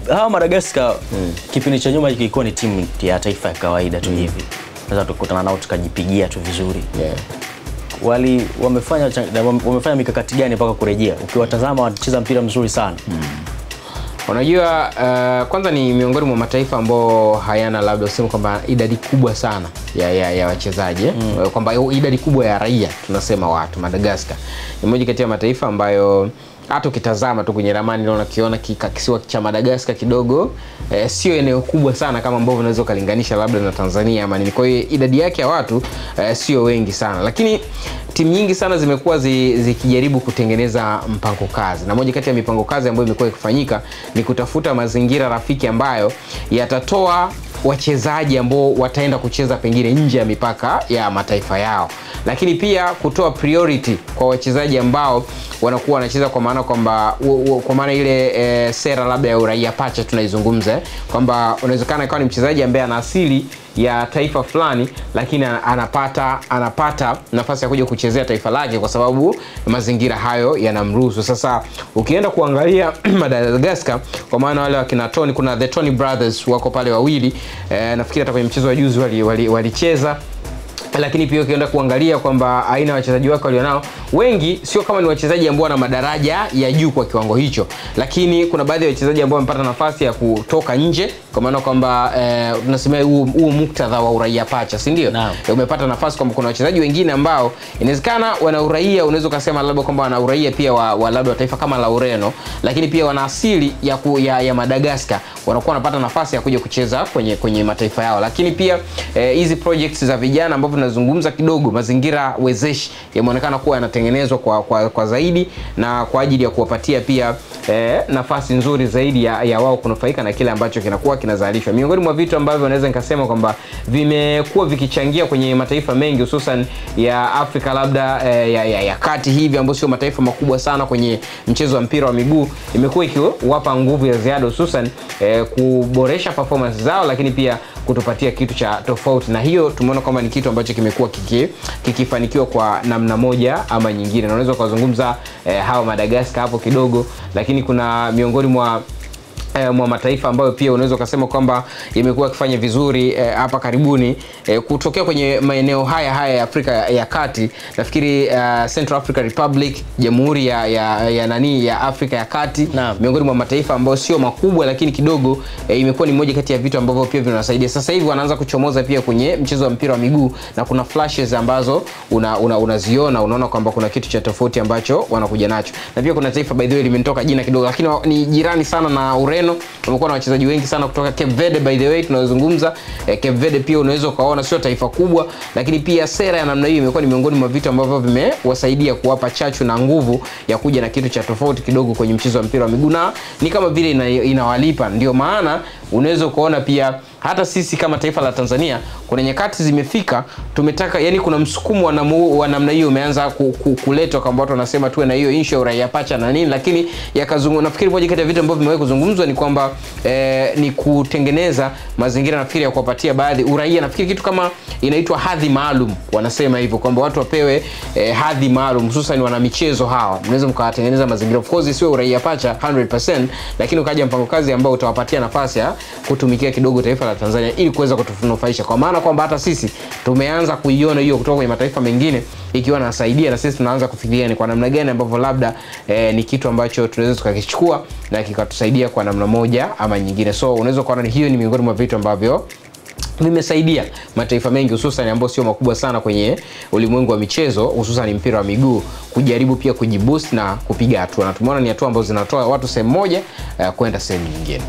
Hawa Madagascar kipindi cha nyuma ilikuwa ni timu ya taifa ya kawaida tu hivi. Sasa tukutana nao tukajipigia tu vizuri. Wamefanya mikakati gani mpaka kurejea? Ukiwatazama wanacheza mpira mzuri sana. Unajua kwanza ni miongoni mwa mataifa ambao hayana labda useme kwamba idadi kubwa sana ya wachezaji, kwamba idadi kubwa ya raia tunasema watu. Madagascar ni moja kati ya mataifa ambayo hata ukitazama tu kwenye ramani unakiona kisiwa cha Madagascar kidogo sio eneo kubwa sana kama ambavyo unaweza kulinganisha labda na Tanzania ama nini. Kwa hiyo idadi yake ya watu sio wengi sana, lakini timu nyingi sana zimekuwa zikijaribu kutengeneza mpango kazi, na moja kati ya mipango kazi ambayo imekuwa ikifanyika ni kutafuta mazingira rafiki ambayo yatatoa wachezaji ambao wataenda kucheza pengine nje ya mipaka ya mataifa yao, lakini pia kutoa priority kwa wachezaji ambao wanakuwa wanacheza, kwa maana kwamba kwa maana ile sera labda ya uraia pacha tunaizungumza, kwamba unawezekana ikawa ni mchezaji ambaye ana asili ya taifa fulani lakini anapata nafasi ya kuja kuchezea taifa lake kwa sababu mazingira hayo yanamruhusu. Sasa ukienda kuangalia Madagascar, kwa maana wale wakina Tony, kuna the Tony brothers wako pale wawili, nafikiri hata kwenye mchezo wa juzi walicheza. Lakini pia ukienda kuangalia kwamba aina ya wachezaji wake walionao, wengi sio kama ni wachezaji ambao wana madaraja ya juu kwa kiwango hicho, lakini kuna baadhi ya wachezaji ambao wamepata nafasi ya kutoka nje, kwa maana kwamba tunasema huu muktadha wa uraia pacha, si ndio? Umepata nafasi kwamba kuna wachezaji wengine ambao inawezekana wana uraia, unaweza kusema labda kwamba wana uraia pia wa labda wa taifa kama la Ureno, lakini pia wana asili ya Madagascar, wanakuwa wanapata nafasi ya kuja kucheza kwenye mataifa yao. Lakini pia hizi projects za vijana ambao tunazungumza kidogo, mazingira wezeshi yameonekana kuwa yanatengenezwa kwa zaidi na kwa ajili ya kuwapatia pia nafasi nzuri zaidi ya wao kunufaika na kile ambacho kinakuwa kinazalishwa. Miongoni mwa vitu ambavyo naweza nikasema kwamba vimekuwa vikichangia kwenye mataifa mengi hususan ya Afrika labda ya kati hivi, ambapo sio mataifa makubwa sana kwenye mchezo wa mpira wa miguu, imekuwa ikiwapa nguvu ya ziada hususan kuboresha performance zao, lakini pia kutupatia kitu cha tofauti, na hiyo tumeona kwamba ni kitu ambacho kimekuwa kikifanikiwa kwa namna moja ama nyingine. Na unaweza kuzungumza hawa Madagascar hapo kidogo, lakini kuna miongoni mwa mataifa ambayo pia unaweza kusema kwamba yamekuwa yakifanya vizuri hapa karibuni kutokea kwenye maeneo haya ya Afrika ya Kati. Nafikiri Central African Republic, Jamhuri ya Afrika ya Kati, miongoni mwa mataifa ambayo sio makubwa lakini kidogo imekuwa ni moja kati ya vitu ambavyo pia vinasaidia. Sasa hivi wanaanza kuchomoza pia kwenye mchezo wa mpira wa miguu, na kuna flashes ambazo unaziona, unaona kwamba kuna kitu cha tofauti ambacho wanakuja nacho. Na pia kuna taifa by the way limetoka jina kidogo, lakini ni jirani sana na Ureno, wamekuwa na wachezaji wengi sana kutoka Cape Verde. By the way tunazungumza Cape Verde, pia unaweza ukaona sio taifa kubwa, lakini pia sera ya namna hiyo imekuwa ni miongoni mwa vitu ambavyo vimewasaidia kuwapa chachu na nguvu ya kuja na kitu cha tofauti kidogo kwenye mchezo wa mpira wa miguu, na ni kama vile inawalipa. Ndio maana unaweza kuona pia hata sisi kama taifa la Tanzania kuna nyakati zimefika tumetaka, yani kuna msukumo wa namna hiyo umeanza kuletwa, kama watu wanasema tuwe na hiyo issue ya uraia pacha na nini, lakini nafikiri moja kati ya vitu ambavyo vimewahi kuzungumzwa ni kwamba ni kutengeneza mazingira nafikiri ya kuwapatia baadhi uraia. Nafikiri kitu kama inaitwa hadhi maalum, wanasema hivyo kwamba watu wapewe hadhi maalum, hususan wana michezo hawa. Mnaweza mkawatengeneza mazingira, of course sio uraia pacha 100%, lakini ukaja mpango kazi ambao utawapatia nafasi ya kutumikia kidogo taifa la Tanzania ili kuweza kutunufaisha, kwa maana kwamba hata sisi tumeanza kuiona hiyo kutoka kwenye mataifa mengine ikiwa nasaidia, na sisi tunaanza kufikiria ni kwa namna gani ambavyo labda ni kitu ambacho tunaweza tukakichukua na kikatusaidia kwa namna moja ama nyingine. So unaweza kuona hiyo ni miongoni mwa vitu ambavyo vimesaidia mataifa mengi hususan ambayo sio makubwa sana kwenye ulimwengu wa michezo, hususan mpira wa miguu, kujaribu pia kujiboost na kupiga hatua, na tumeona ni hatua ambazo zinatoa watu sehemu moja kwenda sehemu nyingine.